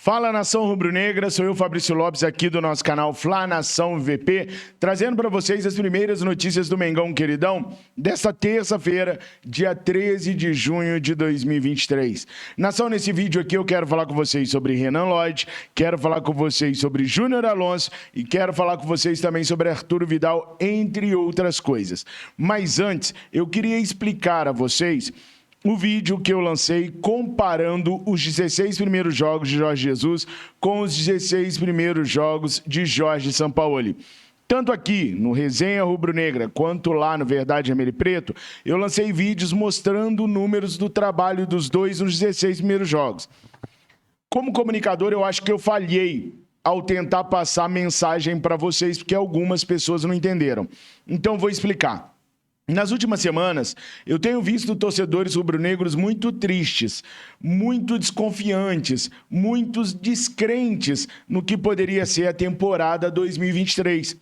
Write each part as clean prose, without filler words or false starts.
Fala, nação rubro-negra, sou eu, Fabrício Lopes, aqui do nosso canal Fla Nação VP, trazendo para vocês as primeiras notícias do Mengão Queridão desta terça-feira, dia 13 de junho de 2023. Nação, nesse vídeo aqui eu quero falar com vocês sobre Renan Lodge, quero falar com vocês sobre Júnior Alonso e quero falar com vocês também sobre Arturo Vidal, entre outras coisas. Mas antes, eu queria explicar a vocês o vídeo que eu lancei comparando os 16 primeiros jogos de Jorge Jesus com os 16 primeiros jogos de Jorge Sampaoli. Tanto aqui no Resenha Rubro-Negra quanto lá no Verdade Vermelho e Preto, eu lancei vídeos mostrando números do trabalho dos dois nos 16 primeiros jogos. Como comunicador, eu acho que eu falhei ao tentar passar mensagem para vocês, porque algumas pessoas não entenderam. Então, vou explicar. Nas últimas semanas, eu tenho visto torcedores rubro-negros muito tristes, muito desconfiantes, muito descrentes no que poderia ser a temporada 2023.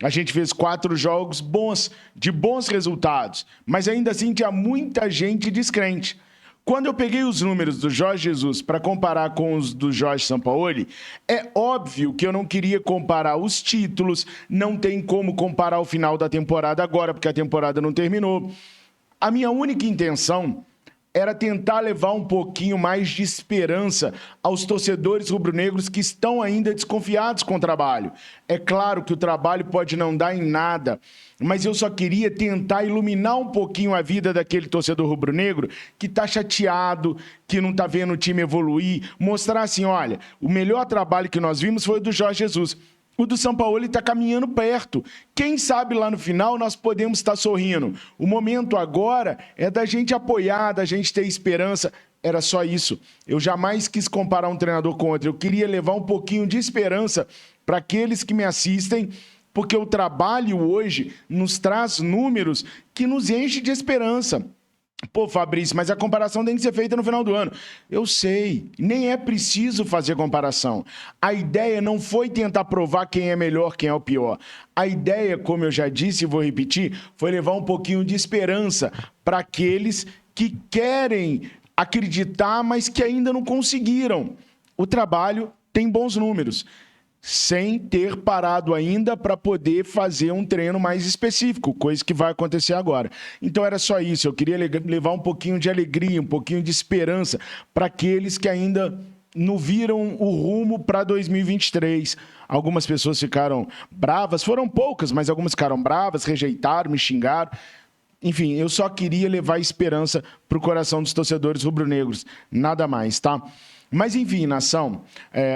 A gente fez 4 jogos bons, de bons resultados, mas ainda assim tinha muita gente descrente. Quando eu peguei os números do Jorge Jesus para comparar com os do Jorge Sampaoli, é óbvio que eu não queria comparar os títulos, não tem como comparar o final da temporada agora, porque a temporada não terminou. A minha única intenção era tentar levar um pouquinho mais de esperança aos torcedores rubro-negros que estão ainda desconfiados com o trabalho. É claro que o trabalho pode não dar em nada, mas eu só queria tentar iluminar um pouquinho a vida daquele torcedor rubro-negro que está chateado, que não está vendo o time evoluir, mostrar assim, olha, o melhor trabalho que nós vimos foi o do Jorge Jesus. O do Sampaoli está caminhando perto. Quem sabe lá no final nós podemos estar sorrindo. O momento agora é da gente apoiar, da gente ter esperança. Era só isso. Eu jamais quis comparar um treinador com outro. Eu queria levar um pouquinho de esperança para aqueles que me assistem, porque o trabalho hoje nos traz números que nos enchem de esperança. Pô, Fabrício, mas a comparação tem que ser feita no final do ano. Eu sei, nem é preciso fazer comparação. A ideia não foi tentar provar quem é melhor, quem é o pior. A ideia, como eu já disse e vou repetir, foi levar um pouquinho de esperança para aqueles que querem acreditar, mas que ainda não conseguiram. O trabalho tem bons números, sem ter parado ainda para poder fazer um treino mais específico, coisa que vai acontecer agora. Então era só isso, eu queria levar um pouquinho de alegria, um pouquinho de esperança para aqueles que ainda não viram o rumo para 2023. Algumas pessoas ficaram bravas, foram poucas, mas algumas ficaram bravas, rejeitaram, me xingaram. Enfim, eu só queria levar esperança para o coração dos torcedores rubro-negros, nada mais, tá? Mas, enfim, nação,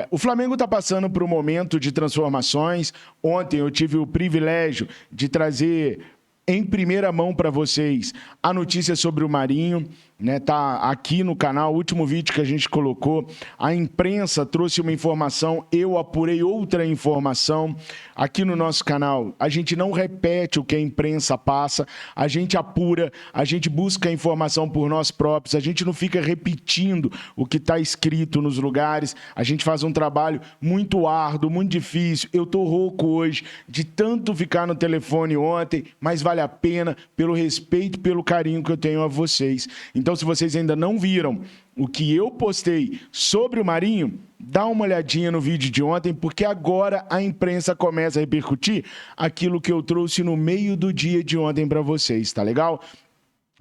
o Flamengo está passando por um momento de transformações. Ontem eu tive o privilégio de trazer em primeira mão para vocês a notícia sobre o Marinho, né? Tá aqui no canal, o último vídeo que a gente colocou. A imprensa trouxe uma informação, eu apurei outra informação. Aqui no nosso canal, a gente não repete o que a imprensa passa, a gente apura, a gente busca a informação por nós próprios, a gente não fica repetindo o que está escrito nos lugares, a gente faz um trabalho muito árduo, muito difícil. Eu estou rouco hoje de tanto ficar no telefone ontem, mas vale a pena pelo respeito, pelo carinho que eu tenho a vocês. Então, se vocês ainda não viram o que eu postei sobre o Marinho, dá uma olhadinha no vídeo de ontem, porque agora a imprensa começa a repercutir aquilo que eu trouxe no meio do dia de ontem para vocês, tá legal?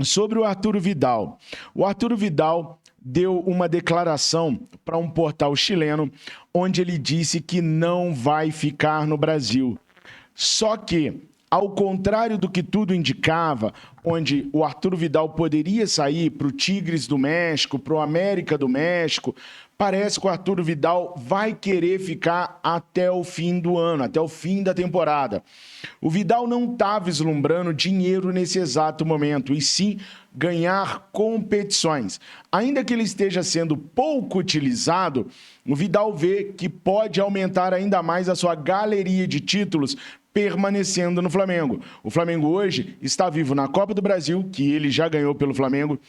Sobre o Arturo Vidal. O Arturo Vidal deu uma declaração para um portal chileno, onde ele disse que não vai ficar no Brasil. Só que, ao contrário do que tudo indicava, onde o Arturo Vidal poderia sair para o Tigres do México, para o América do México, parece que o Arturo Vidal vai querer ficar até o fim do ano, até o fim da temporada. O Vidal não está vislumbrando dinheiro nesse exato momento, e sim ganhar competições. Ainda que ele esteja sendo pouco utilizado, o Vidal vê que pode aumentar ainda mais a sua galeria de títulos permanecendo no Flamengo. O Flamengo hoje está vivo na Copa do Brasil, que ele já ganhou pelo Flamengo,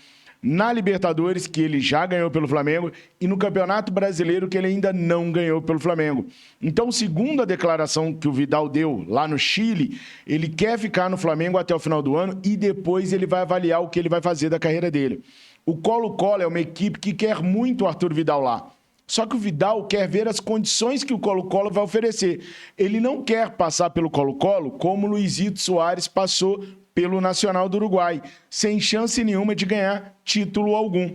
na Libertadores, que ele já ganhou pelo Flamengo, e no Campeonato Brasileiro, que ele ainda não ganhou pelo Flamengo. Então, segundo a declaração que o Vidal deu lá no Chile, ele quer ficar no Flamengo até o final do ano e depois ele vai avaliar o que ele vai fazer da carreira dele. O Colo-Colo é uma equipe que quer muito o Arturo Vidal lá. Só que o Vidal quer ver as condições que o Colo-Colo vai oferecer. Ele não quer passar pelo Colo-Colo como o Luizito Soares passou pelo Nacional do Uruguai, sem chance nenhuma de ganhar título algum.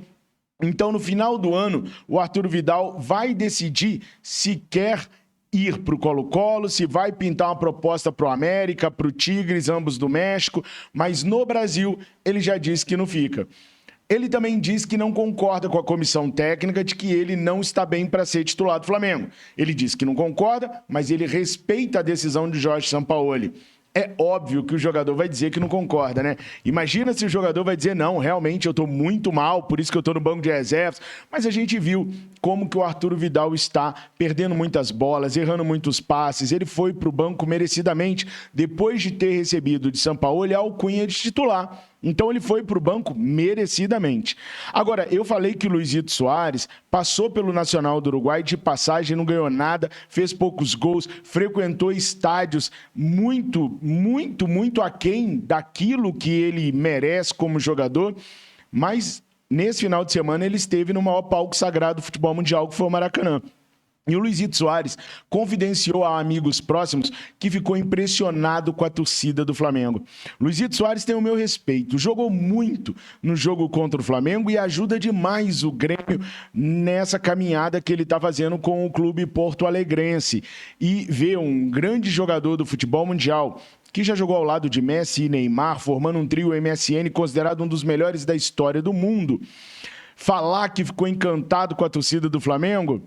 Então, no final do ano, o Arturo Vidal vai decidir se quer ir para o Colo-Colo, se vai pintar uma proposta para o América, para o Tigres, ambos do México, mas no Brasil ele já disse que não fica. Ele também diz que não concorda com a comissão técnica de que ele não está bem para ser titular do Flamengo. Ele diz que não concorda, mas ele respeita a decisão de Jorge Sampaoli. É óbvio que o jogador vai dizer que não concorda, né? Imagina se o jogador vai dizer, não, realmente eu estou muito mal, por isso que eu estou no banco de reservas. Mas a gente viu como que o Arturo Vidal está perdendo muitas bolas, errando muitos passes. Ele foi para o banco merecidamente, depois de ter recebido de Sampaoli a alcunha de titular. Então ele foi para o banco merecidamente. Agora, eu falei que o Luizito Soares passou pelo Nacional do Uruguai de passagem, não ganhou nada, fez poucos gols, frequentou estádios muito aquém daquilo que ele merece como jogador, mas nesse final de semana ele esteve no maior palco sagrado do futebol mundial, que foi o Maracanã. E o Luizito Soares confidenciou a amigos próximos que ficou impressionado com a torcida do Flamengo. Luizito Soares tem o meu respeito, jogou muito no jogo contra o Flamengo e ajuda demais o Grêmio nessa caminhada que ele está fazendo com o clube porto-alegrense. E ver um grande jogador do futebol mundial que já jogou ao lado de Messi e Neymar, formando um trio MSN considerado um dos melhores da história do mundo, falar que ficou encantado com a torcida do Flamengo,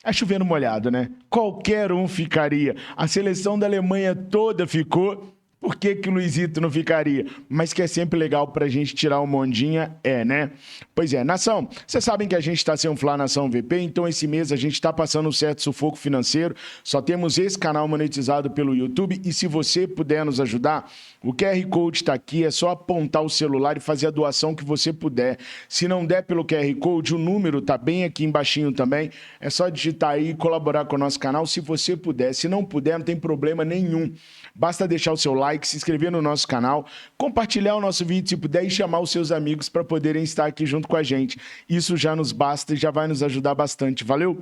é chovendo molhado, né? Qualquer um ficaria. A seleção da Alemanha toda ficou. Por que o Luizito não ficaria? Mas que é sempre legal pra gente tirar uma ondinha, né? Pois é, nação, vocês sabem que a gente tá sem um Fla Nação VP, então esse mês a gente tá passando um certo sufoco financeiro, só temos esse canal monetizado pelo YouTube e se você puder nos ajudar, o QR Code tá aqui, é só apontar o celular e fazer a doação que você puder. Se não der pelo QR Code, o número tá bem aqui embaixinho também, é só digitar aí e colaborar com o nosso canal se você puder. Se não puder, não tem problema nenhum. Basta deixar o seu like, se inscrever no nosso canal, compartilhar o nosso vídeo se puder e chamar os seus amigos para poderem estar aqui junto com a gente. Isso já nos basta e já vai nos ajudar bastante, valeu?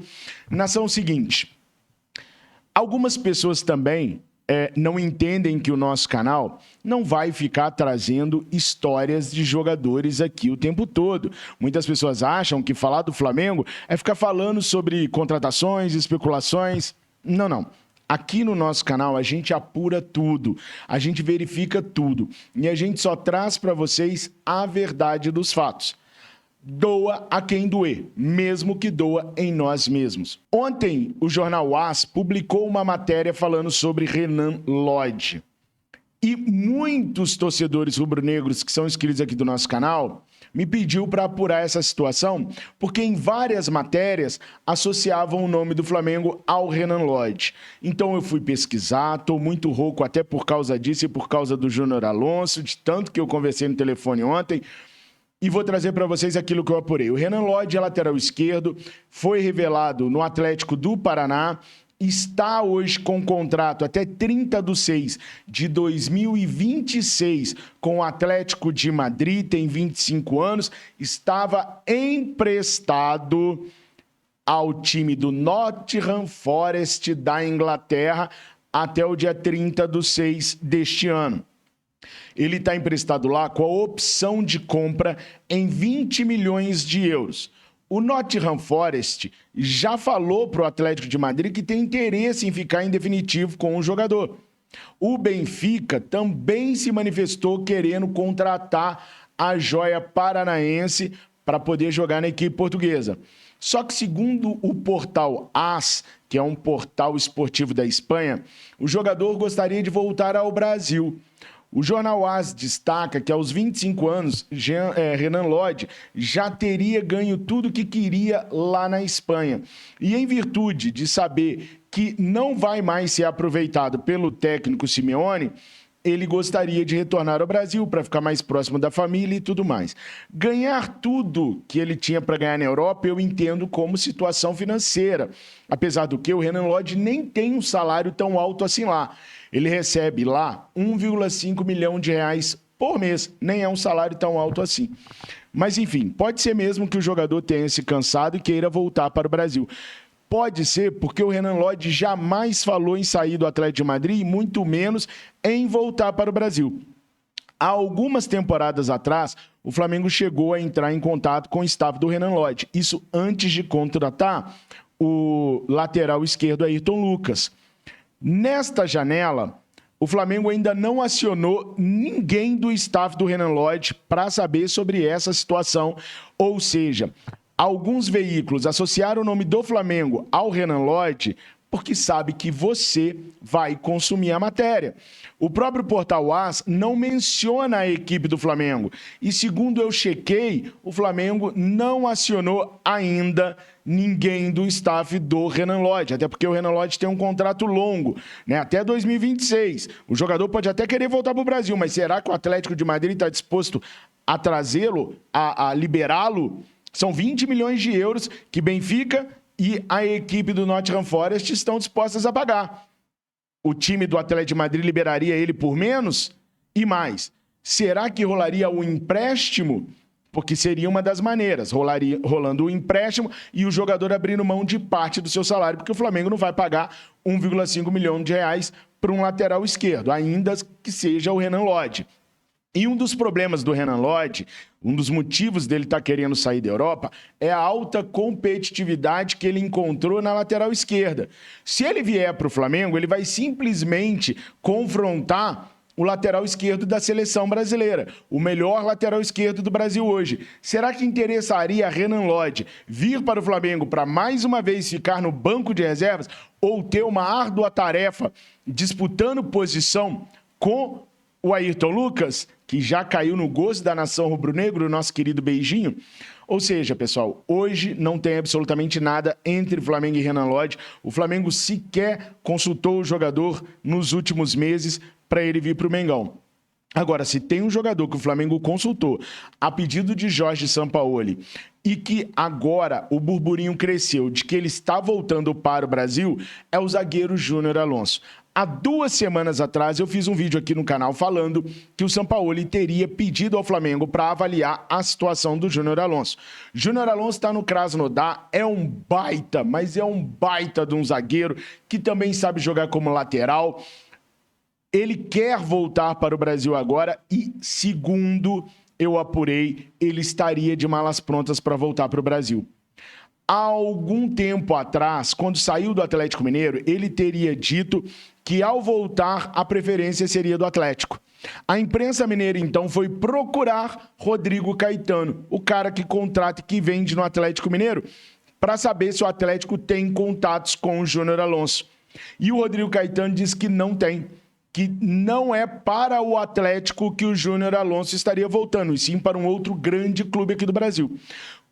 Nação, seguinte, algumas pessoas também não entendem que o nosso canal não vai ficar trazendo histórias de jogadores aqui o tempo todo. Muitas pessoas acham que falar do Flamengo é ficar falando sobre contratações, especulações. Não. Aqui no nosso canal a gente apura tudo, a gente verifica tudo e a gente só traz para vocês a verdade dos fatos. Doa a quem doer, mesmo que doa em nós mesmos. Ontem o jornal AS publicou uma matéria falando sobre Renan Lodge. E muitos torcedores rubro-negros que são inscritos aqui do nosso canal me pediu para apurar essa situação, porque em várias matérias associavam o nome do Flamengo ao Renan Lodge. Então eu fui pesquisar, estou muito rouco até por causa disso e por causa do Júnior Alonso, de tanto que eu conversei no telefone ontem, e vou trazer para vocês aquilo que eu apurei. O Renan Lodge é lateral esquerdo, foi revelado no Atlético do Paraná, está hoje com contrato até 30/6 de 2026 com o Atlético de Madrid, tem 25 anos, estava emprestado ao time do Nottingham Forest da Inglaterra até o dia 30/6 deste ano. Ele está emprestado lá com a opção de compra em 20 milhões de euros. O Nottingham Forest já falou para o Atlético de Madrid que tem interesse em ficar em definitivo com o jogador. O Benfica também se manifestou querendo contratar a joia paranaense para poder jogar na equipe portuguesa. Só que, segundo o portal AS, que é um portal esportivo da Espanha, o jogador gostaria de voltar ao Brasil. O jornal AS destaca que aos 25 anos, Renan Lodge já teria ganho tudo o que queria lá na Espanha. E em virtude de saber que não vai mais ser aproveitado pelo técnico Simeone, ele gostaria de retornar ao Brasil para ficar mais próximo da família e tudo mais. Ganhar tudo que ele tinha para ganhar na Europa, eu entendo como situação financeira. Apesar do que, o Renan Lodge nem tem um salário tão alto assim lá. Ele recebe lá 1,5 milhão de reais por mês. Nem é um salário tão alto assim. Mas enfim, pode ser mesmo que o jogador tenha se cansado e queira voltar para o Brasil. Pode ser porque o Renan Lodge jamais falou em sair do Atlético de Madrid e muito menos em voltar para o Brasil. Há algumas temporadas atrás, o Flamengo chegou a entrar em contato com o staff do Renan Lodge. Isso antes de contratar o lateral esquerdo Ayrton Lucas. Nesta janela, o Flamengo ainda não acionou ninguém do staff do Renan Lodge para saber sobre essa situação. Ou seja, alguns veículos associaram o nome do Flamengo ao Renan Lodge porque sabe que você vai consumir a matéria. O próprio Portal AS não menciona a equipe do Flamengo. E segundo eu chequei, o Flamengo não acionou ainda ninguém do staff do Renan Lodge, até porque o Renan Lodge tem um contrato longo, né? Até 2026. O jogador pode até querer voltar para o Brasil, mas será que o Atlético de Madrid está disposto a trazê-lo, a liberá-lo? São 20 milhões de euros que Benfica e a equipe do Nottingham Forest estão dispostas a pagar. O time do Atlético de Madrid liberaria ele por menos? E mais, será que rolaria o empréstimo? Porque seria uma das maneiras, rolando o empréstimo e o jogador abrindo mão de parte do seu salário, porque o Flamengo não vai pagar 1,5 milhão de reais para um lateral esquerdo, ainda que seja o Renan Lodge. E um dos problemas do Renan Lodge, um dos motivos dele estar querendo sair da Europa, é a alta competitividade que ele encontrou na lateral esquerda. Se ele vier para o Flamengo, ele vai simplesmente confrontar o lateral esquerdo da seleção brasileira, o melhor lateral esquerdo do Brasil hoje. Será que interessaria a Renan Lodge vir para o Flamengo para mais uma vez ficar no banco de reservas ou ter uma árdua tarefa disputando posição com o Ayrton Lucas, que já caiu no gosto da nação rubro-negro, o nosso querido Beijinho? Ou seja, pessoal, hoje não tem absolutamente nada entre Flamengo e Renan Lodge. O Flamengo sequer consultou o jogador nos últimos meses para ele vir para o Mengão. Agora, se tem um jogador que o Flamengo consultou a pedido de Jorge Sampaoli e que agora o burburinho cresceu de que ele está voltando para o Brasil, é o zagueiro Júnior Alonso. Há 2 semanas atrás eu fiz um vídeo aqui no canal falando que o Sampaoli teria pedido ao Flamengo para avaliar a situação do Júnior Alonso. Júnior Alonso está no Krasnodar, é um baita, mas é um baita de um zagueiro que também sabe jogar como lateral. Ele quer voltar para o Brasil agora e, segundo eu apurei, ele estaria de malas prontas para voltar para o Brasil. Há algum tempo atrás, quando saiu do Atlético Mineiro, ele teria dito que ao voltar a preferência seria do Atlético. A imprensa mineira então foi procurar Rodrigo Caetano, o cara que contrata e que vende no Atlético Mineiro, para saber se o Atlético tem contatos com o Júnior Alonso. E o Rodrigo Caetano diz que não tem, que não é para o Atlético que o Júnior Alonso estaria voltando, e sim para um outro grande clube aqui do Brasil.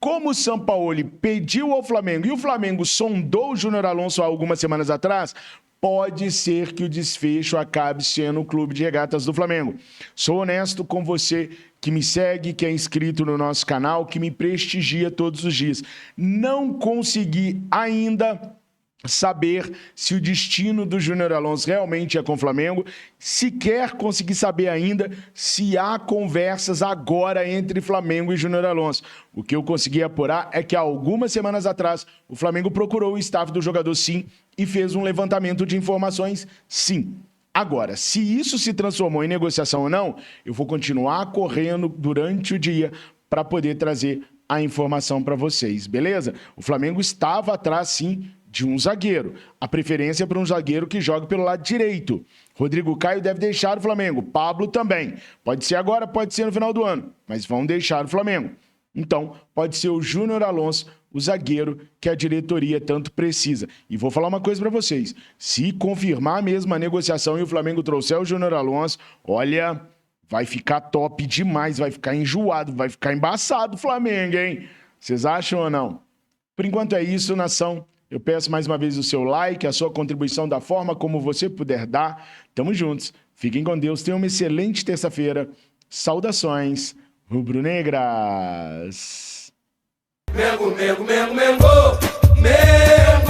Como o Sampaoli pediu ao Flamengo e o Flamengo sondou o Júnior Alonso há algumas semanas atrás, pode ser que o desfecho acabe sendo o Clube de Regatas do Flamengo. Sou honesto com você que me segue, que é inscrito no nosso canal, que me prestigia todos os dias. Não consegui ainda saber se o destino do Júnior Alonso realmente é com o Flamengo, sequer consegui saber ainda se há conversas agora entre Flamengo e Júnior Alonso. O que eu consegui apurar é que há algumas semanas atrás o Flamengo procurou o staff do jogador sim e fez um levantamento de informações sim. Agora, se isso se transformou em negociação ou não, eu vou continuar correndo durante o dia para poder trazer a informação para vocês, beleza? O Flamengo estava atrás sim de um zagueiro. A preferência é para um zagueiro que jogue pelo lado direito. Rodrigo Caio deve deixar o Flamengo. Pablo também. Pode ser agora, pode ser no final do ano, mas vão deixar o Flamengo. Então, pode ser o Júnior Alonso, o zagueiro que a diretoria tanto precisa. E vou falar uma coisa para vocês. Se confirmar mesmo a negociação e o Flamengo trouxer o Júnior Alonso, olha, vai ficar top demais, vai ficar enjoado, vai ficar embaçado o Flamengo, hein? Vocês acham ou não? Por enquanto é isso, nação. Eu peço mais uma vez o seu like, a sua contribuição da forma como você puder dar. Tamo juntos. Fiquem com Deus. Tenham uma excelente terça-feira. Saudações rubro-negras. Mengo, mengo, mengo, mengo, mengo.